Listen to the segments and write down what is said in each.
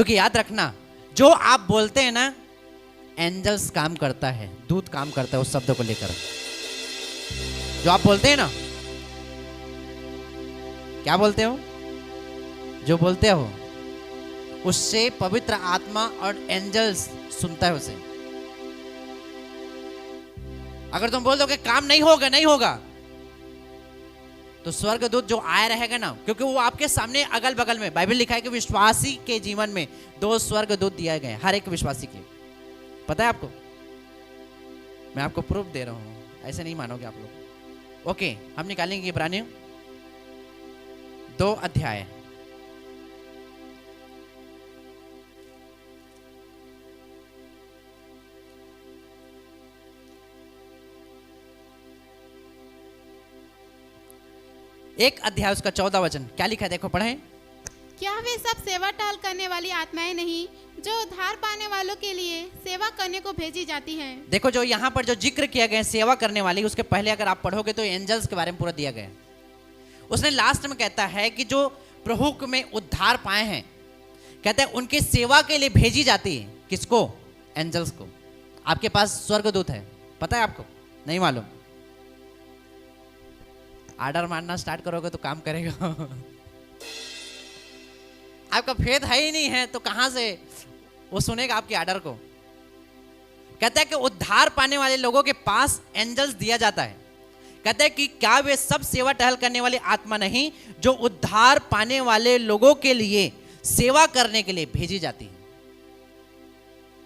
क्योंकि याद रखना, जो आप बोलते हैं ना, एंजल्स काम करता है, दूत काम करता है उस शब्द को लेकर। जो आप बोलते हैं ना, क्या बोलते हो, जो बोलते हो उससे पवित्र आत्मा और एंजल्स सुनता है उसे। अगर तुम बोल दो कि काम नहीं होगा, नहीं होगा, तो स्वर्गदूत जो आया रहेगा ना, क्योंकि वो आपके सामने अगल बगल में, बाइबल लिखा है कि विश्वासी के जीवन में 2 स्वर्गदूत दिए गए, हर एक विश्वासी के। पता है आपको, मैं आपको प्रूफ दे रहा हूं, ऐसे नहीं मानोगे आप लोग। ओके, हम निकालेंगे इब्रानियों 2 अध्याय। एक अध्याय उसका 14 वचन क्या लिखा है, देखो पढ़ें। क्या वे सब सेवा टाल करने वाली आत्माएं नहीं जो उद्धार पाने वालों के लिए सेवा करने को भेजी जाती हैं? देखो, जो यहाँ पर जो जिक्र किया गया सेवा करने वाली, उसके पहले अगर आप पढ़ोगे तो एंजल्स के बारे में पूरा दिया गया है। उसने लास्ट में कहता है कि जो प्रभु में उद्धार पाए हैं, कहते हैं उनकी सेवा के लिए भेजी जाती है। किसको? एंजल्स को। आपके पास स्वर्गदूत है, पता है आपको? नहीं मालूम? आर्डर मारना स्टार्ट करोगे तो काम करेगा। आपका फेथ है ही नहीं है तो कहां से वो सुनेगा आपके आर्डर को? कहता है कि उद्धार पाने वाले लोगों के पास एंजल्स दिया जाता है। कहते हैं कि क्या वे सब सेवा टहल करने वाली आत्मा नहीं जो उद्धार पाने वाले लोगों के लिए सेवा करने के लिए भेजी जाती है?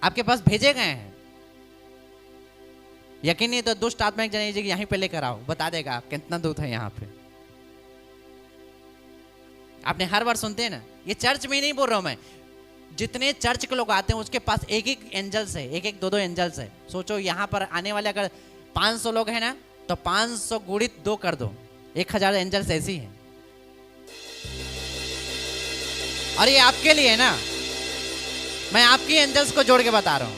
आपके पास भेजे गए हैं। यकीन नहीं तो दुष्ट आत्मा एक जने यहीं पे लेकर आओ, बता देगा कितना दूत है यहाँ पे। आपने हर बार सुनते हैं ना, ये चर्च में ही नहीं बोल रहा हूं मैं, जितने चर्च के लोग आते हैं उसके पास एक एक एंजल्स है, एक एक दो दो एंजल्स है। सोचो यहाँ पर आने वाले अगर 500 लोग हैं ना, तो 500 गुणित 2 कर दो, 1000 एंजल्स ऐसी हैं। और ये आपके लिए है ना, मैं आपकी एंजल्स को जोड़ के बता रहा हूं।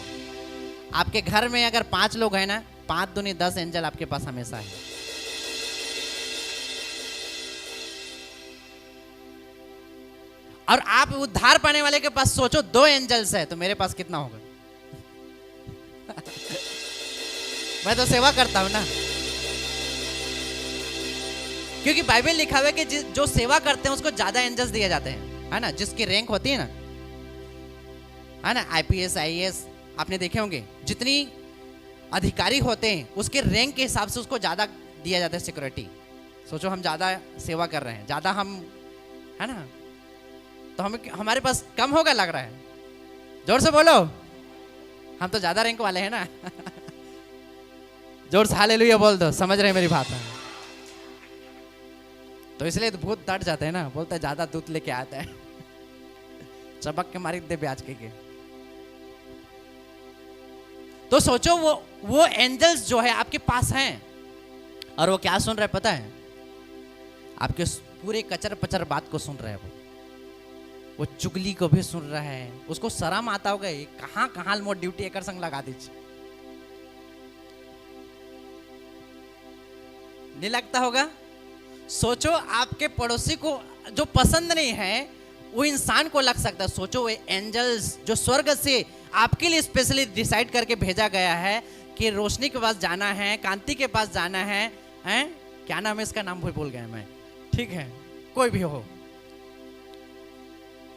आपके घर में अगर 5 लोग हैं ना, 5 दूनी 10 एंजल आपके पास हमेशा है। और आप उद्धार पाने वाले के पास सोचो 2 एंजल्स है, तो मेरे पास कितना होगा? मैं तो सेवा करता हूं ना, क्योंकि बाइबल लिखा हुआ है कि जो सेवा करते हैं उसको ज्यादा एंजल्स दिए जाते हैं, है ना? जिसकी रैंक होती है ना, आईपीएस आईएएस आपने देखे होंगे, जितनी अधिकारी होते हैं उसके रैंक के हिसाब से उसको ज्यादा दिया जाता है सिक्योरिटी। सोचो हम ज्यादा सेवा कर रहे हैं, ज्यादा हम, है ना, तो हमारे पास कम होगा लग रहा है? जोर से बोलो, हम तो ज्यादा रैंक वाले हैं ना। जोर से हालेलुया बोल दो, समझ रहे हैं मेरी बात? तो इसलिए तो बहुत डट जाते हैं ना, बोलते हैं ज्यादा दूध लेके आता है। चबक के मारी दे ब्याज के। तो सोचो वो एंजल्स जो है आपके पास हैं, और वो क्या सुन रहे पता है? आपके पूरे कचर पचर बात को सुन रहे हैं। वो चुगली को भी सुन रहा है। उसको शर्म आता होगा, कहां कहां मोर ड्यूटी एकर संग लगा दीजिए, नहीं लगता होगा? सोचो आपके पड़ोसी को जो पसंद नहीं है वो इंसान को लग सकता है। सोचो वो एंजल्स जो स्वर्ग से आपके लिए स्पेशली डिसाइड करके भेजा गया है कि रोशनी के पास जाना है, कांति के पास जाना है, क्या नाम है इसका, नाम भूल गया मैं, ठीक है, कोई भी हो,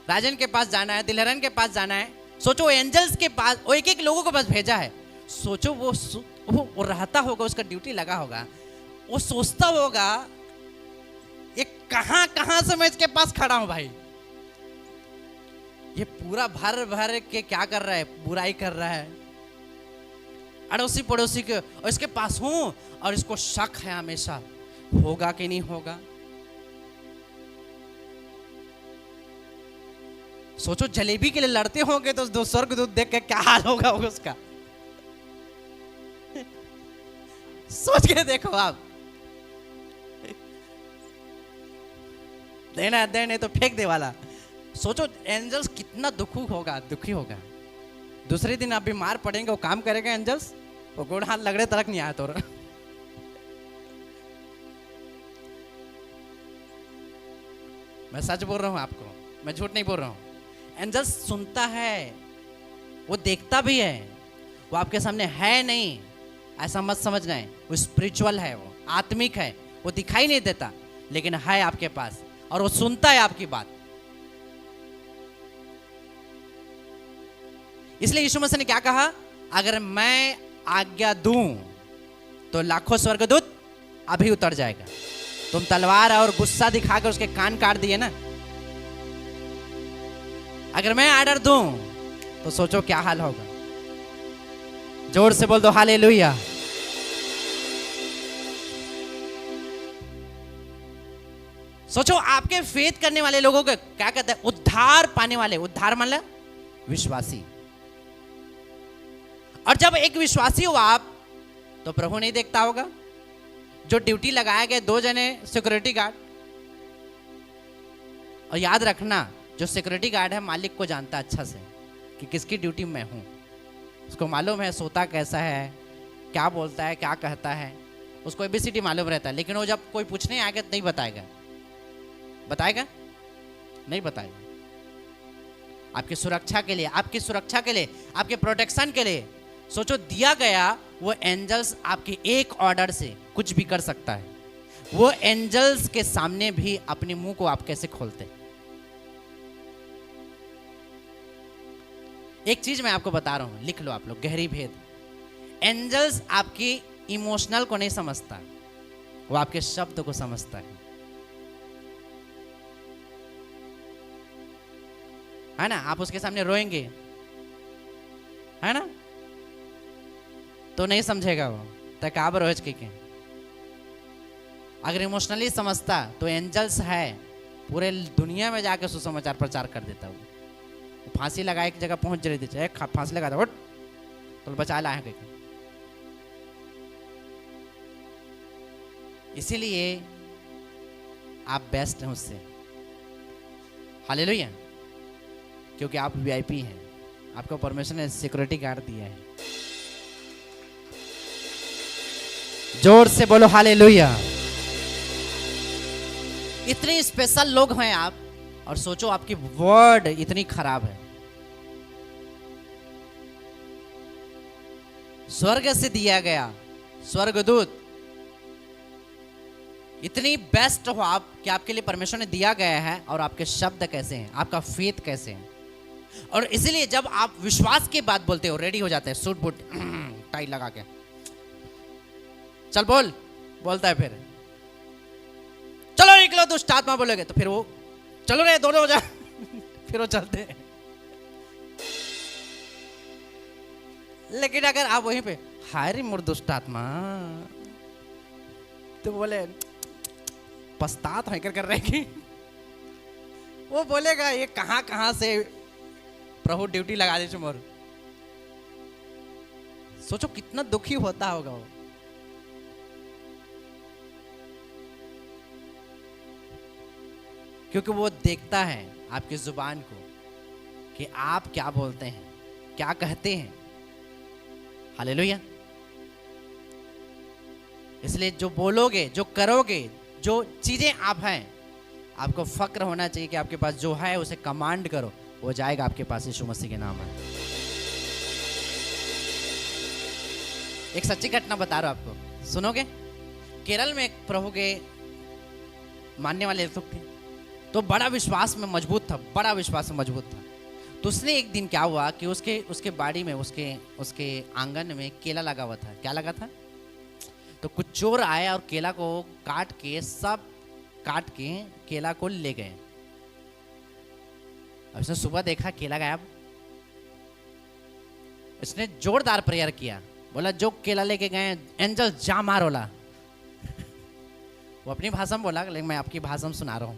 राजन के पास जाना है, दिलहरन के पास जाना है। सोचो एंजल्स के पास, वो एक एक लोगों के पास भेजा है। सोचो वो रहता होगा, उसका ड्यूटी लगा होगा, वो सोचता होगा ये कहां कहां से मैं इसके पास खड़ा हूं भाई, ये पूरा भर भर के क्या कर रहा है, बुराई कर रहा है अड़ोसी पड़ोसी के, और इसके पास हूं और इसको शक है हमेशा, होगा कि नहीं होगा। सोचो जलेबी के लिए लड़ते होंगे तो दो स्वर्गदूत देख के क्या हाल होगा उसका। सोच के देखो आप, देना देने तो फेंक दे वाला। सोचो एंजल्स कितना दुखी होगा। दूसरे दिन आप बीमार पड़ेंगे, वो काम करेगा एंजल्स, वो गोड़ हाथ लगड़े तक नहीं आया तो। मैं सच बोल रहा हूं आपको, मैं झूठ नहीं बोल रहा हूं। एंजल्स सुनता है, वो देखता भी है, वो आपके सामने है नहीं, ऐसा मत समझना है। वो स्पिरिचुअल है, वो आत्मिक है, वो दिखाई नहीं देता लेकिन है आपके पास, और वो सुनता है आपकी बात। इसलिए यीशु मसीह ने क्या कहा, अगर मैं आज्ञा दूं तो लाखों स्वर्गदूत अभी उतर जाएगा। तुम तलवार और गुस्सा दिखाकर उसके कान काट दिए ना, अगर मैं आर्डर दूं तो सोचो क्या हाल होगा। जोर से बोल दो हालेलुया। सोचो आपके फेथ करने वाले लोगों को क्या कहते हैं, उद्धार पाने वाले। उद्धार मतलब विश्वासी। और जब एक विश्वासी हो आप, तो प्रभु नहीं देखता होगा। जो ड्यूटी लगाए गए 2 जने सिक्योरिटी गार्ड, और याद रखना जो सिक्योरिटी गार्ड है मालिक को जानता अच्छा से कि किसकी ड्यूटी मैं हूं। उसको मालूम है सोता कैसा है, क्या बोलता है, क्या कहता है, उसको एबीसीडी मालूम रहता है। लेकिन वो जब कोई पूछने आएगा तो नहीं बताएगा। बताएगा? नहीं बताएगा। आपकी सुरक्षा के लिए, आपकी सुरक्षा के लिए, आपके प्रोटेक्शन के लिए सोचो दिया गया वो एंजल्स आपके एक ऑर्डर से कुछ भी कर सकता है। वो एंजल्स के सामने भी अपने मुंह को आप कैसे खोलते। एक चीज मैं आपको बता रहा हूं, लिख लो आप लोग, गहरी भेद। एंजल्स आपकी इमोशनल को नहीं समझता, वो आपके शब्द को समझता है ना। आप उसके सामने रोएंगे, है ना, तो नहीं समझेगा वो तकाब रोज के। अगर इमोशनली समझता तो एंजल्स है, पूरे दुनिया में जाकर सुसमाचार प्रचार कर देता। वो फांसी लगा एक जगह पहुंच रही थी, फांसी लगा था तो बचा लाए कहीं। इसीलिए आप बेस्ट हैं उससे। हालेलुया। क्योंकि आप वीआईपी हैं, आपको परमिशन ने सिक्योरिटी गार्ड दिया है। जोर से बोलो हालेलुया। इतने स्पेशल लोग हैं आप, और सोचो आपकी वर्ड इतनी खराब है। स्वर्ग से दिया गया स्वर्गदूत इतनी बेस्ट हो आप कि आपके लिए परमेश्वर ने दिया गया है। और आपके शब्द कैसे हैं, आपका फेथ कैसे है। और इसीलिए जब आप विश्वास की बात बोलते हो, रेडी हो जाते हैं, सूट बूट टाई लगा के, चल बोल, बोलता है। फिर चलो निकलो दुष्ट आत्मा बोलोगे तो फिर वो चलो रे दोनों हो जा फिर वो चलते हैं। लेकिन अगर आप वहीं पे हाय रे मोर दुष्ट आत्मा, तो बोले पछतात है कर रहेगी, वो बोलेगा ये कहां कहां से प्रभु ड्यूटी लगा दे मोर। सोचो कितना दुखी होता होगा वो। क्योंकि वो देखता है आपकी जुबान को कि आप क्या बोलते हैं, क्या कहते हैं। हालेलुया। इसलिए जो बोलोगे, जो करोगे, जो चीजें आप हैं, आपको फक्र होना चाहिए कि आपके पास जो है उसे कमांड करो, वो जाएगा आपके पास यीशु मसीह के नाम में। एक सच्ची घटना बता रहा हूं आपको, सुनोगे? केरल में एक प्रभु के मानने वाले लोग थे, तो बड़ा विश्वास में मजबूत था, बड़ा विश्वास में मजबूत था। तो उसने एक दिन क्या हुआ कि उसके बाड़ी में, उसके आंगन में केला लगा हुआ था। क्या लगा था? तो कुछ चोर आए और केला को काट के केला को ले गए। अब उसने सुबह देखा केला गायब। इसने जोरदार प्रेयर किया, बोला जो केला लेके गए एंजल जा मार बोला। वो अपनी भाषा में बोला, लेकिन मैं आपकी भाषा में सुना रहा हूं।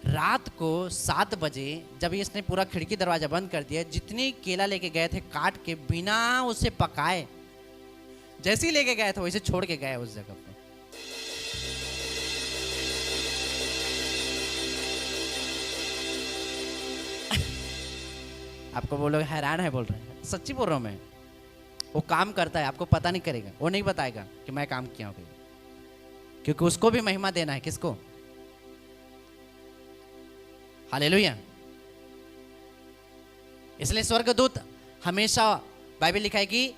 रात को 7 बजे जब इसने पूरा खिड़की दरवाजा बंद कर दिया, जितनी केला लेके गए थे काट के, बिना उसे पकाए, जैसे ही लेके गए थे वैसे छोड़ के गए उस जगह पर। आपको वो लोग हैरान है बोल रहे हैं, सच्ची बोल रहा हूं मैं। वो काम करता है, आपको पता नहीं करेगा, वो नहीं बताएगा कि मैं काम किया हूं, क्योंकि उसको भी महिमा देना है। किसको? हालेलुया। इसलिए स्वर्गदूत हमेशा, बाइबल लिखा है कि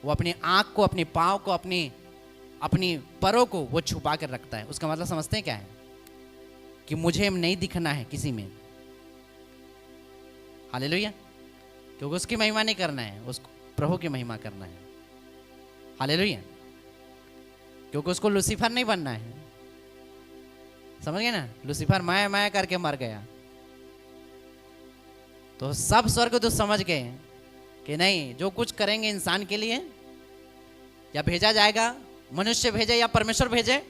वो अपनी आंख को, अपने पांव को, अपनी परों को वो छुपा कर रखता है। उसका मतलब समझते हैं क्या है? कि मुझे नहीं दिखना है किसी में। हालेलुया। क्योंकि उसकी महिमा नहीं करना है, उसको प्रभु की महिमा करना है। हालेलुया। क्योंकि उसको लूसीफर नहीं बनना है। समझ गए ना? लूसीफर माया माया करके मर गया। तो सब स्वर्गदूत समझ गए कि नहीं, जो कुछ करेंगे इंसान के लिए, या भेजा जाएगा, मनुष्य भेजे या परमेश्वर भेजे,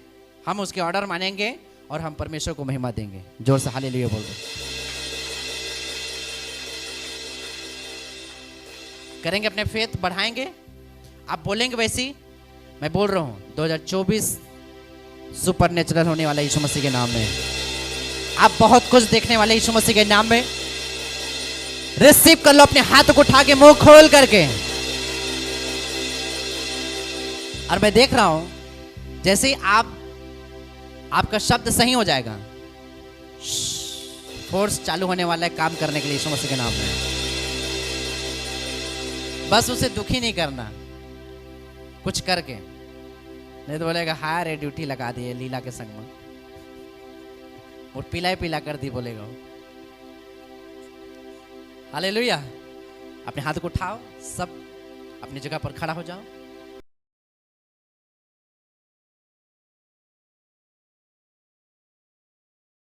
हम उसके ऑर्डर मानेंगे और हम परमेश्वर को महिमा देंगे। जोर से हालेलुया बोल दो। करेंगे, अपने फेथ बढ़ाएंगे। आप बोलेंगे वैसी, मैं बोल रहा हूं 2024 सुपर नेचुरल होने वाला यीशु मसीह के नाम में। आप बहुत कुछ देखने वाले यीशु मसीह के नाम में। रिसीव कर लो, अपने हाथ को उठा के, मुंह खोल करके। और मैं देख रहा हूं जैसे ही आपका शब्द सही हो जाएगा, फोर्स चालू होने वाला है काम करने के लिए यीशु मसीह के नाम में। बस उसे दुखी नहीं करना कुछ करके, नहीं तो बोलेगा हाय रे ड्यूटी लगा दी है लीला के संग में, और पीला कर दी बोलेगा वो। हालेलुया। अपने हाथ को उठाओ, सब अपनी जगह पर खड़ा हो जाओ।